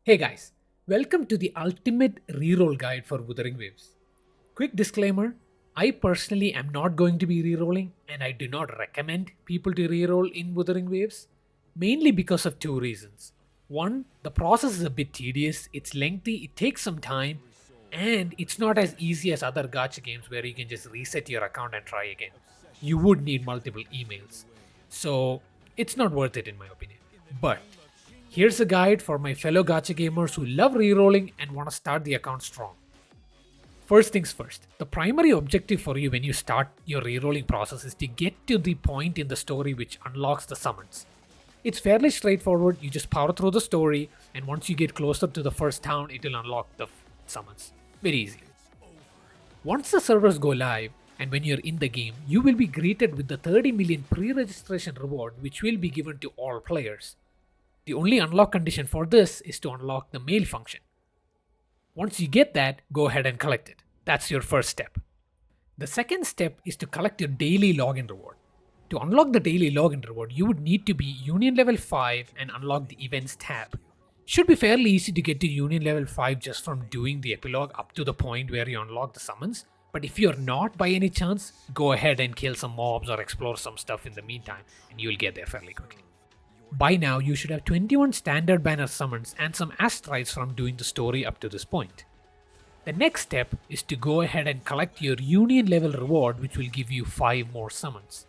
Hey guys, welcome to the ultimate reroll guide for Wuthering Waves. Quick disclaimer, I personally am not going to be rerolling and I do not recommend people to reroll in Wuthering Waves, mainly because of two reasons. One, the process is a bit tedious, it's lengthy, it takes some time, and it's not as easy as other gacha games where you can just reset your account and try again. You would need multiple emails. So, it's not worth it in my opinion. But here's a guide for my fellow gacha gamers who love rerolling and want to start the account strong. First things first, the primary objective for you when you start your rerolling process is to get to the point in the story which unlocks the summons. It's fairly straightforward, you just power through the story, and once you get closer to the first town, it will unlock the summons. Very easy. Once the servers go live, and when you're in the game, you will be greeted with the 30 million pre-registration reward which will be given to all players. The only unlock condition for this is to unlock the mail function. Once you get that, go ahead and collect it. That's your first step. The second step is to collect your daily login reward. To unlock the daily login reward, you would need to be Union level 5 and unlock the events tab. Should be fairly easy to get to Union level 5 just from doing the epilogue up to the point where you unlock the summons. But if you're not by any chance, go ahead and kill some mobs or explore some stuff in the meantime and you'll get there fairly quickly. By now, you should have 21 standard banner summons and some asteroids from doing the story up to this point. The next step is to go ahead and collect your Union level reward, which will give you 5 more summons.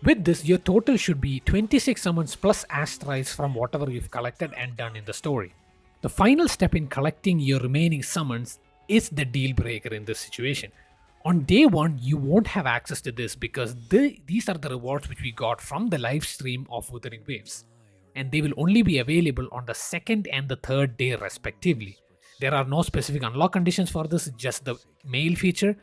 With this, your total should be 26 summons plus asteroids from whatever you've collected and done in the story. The final step in collecting your remaining summons is the deal breaker in this situation. On day 1, you won't have access to this because these are the rewards which we got from the live stream of Wuthering Waves, and they will only be available on the second and the third day respectively. There are no specific unlock conditions for this, just the mail feature,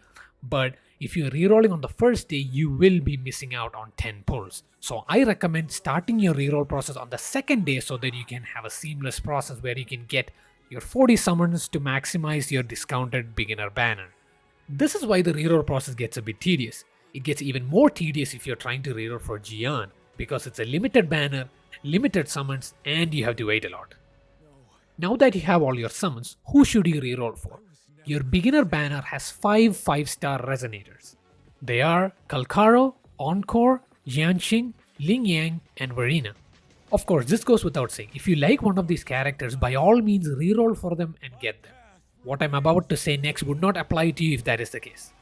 but if you're rerolling on the first day, you will be missing out on 10 pulls. So I recommend starting your reroll process on the second day so that you can have a seamless process where you can get your 40 summons to maximize your discounted beginner banner. This is why the reroll process gets a bit tedious. It gets even more tedious if you're trying to reroll for Jian because it's a limited banner, limited summons, and you have to wait a lot. Now that you have all your summons, who should you reroll for? Your beginner banner has 5 5-star resonators. They are Kalkaro, Encore, Jianxing, Ling Yang, and Verena. Of course, this goes without saying. If you like one of these characters, by all means reroll for them and get them. What I'm about to say next would not apply to you if that is the case.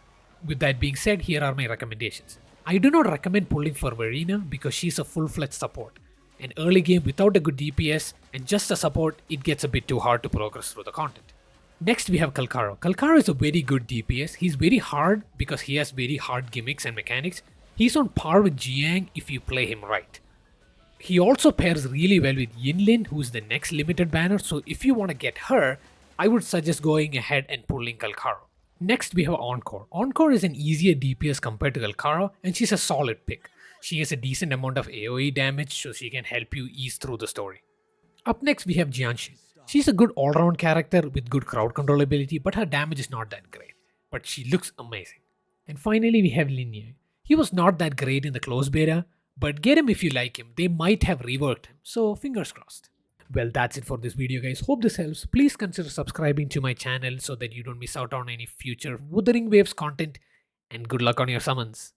With that being said, here are my recommendations. I do not recommend pulling for Verena because she's a full-fledged support. An early game without a good DPS and just a support, it gets a bit too hard to progress through the content. Next we have Kalkaro. Kalkaro is a very good DPS. He's very hard because he has very hard gimmicks and mechanics. He's on par with Jiang if you play him right. He also pairs really well with Yinlin, who is the next limited banner, so if you want to get her, I would suggest going ahead and pulling Kalkaro. Next we have Encore. Encore is an easier DPS compared to Kalkaro and she's a solid pick. She has a decent amount of AoE damage so she can help you ease through the story. Up next we have Jianxin. She's a good all-round character with good crowd control ability, but her damage is not that great. But she looks amazing. And finally we have Lin Yang. He was not that great in the closed beta, but get him if you like him. They might have reworked him, so fingers crossed. Well, that's it for this video guys. Hope this helps. Please consider subscribing to my channel so that you don't miss out on any future Wuthering Waves content, and good luck on your summons.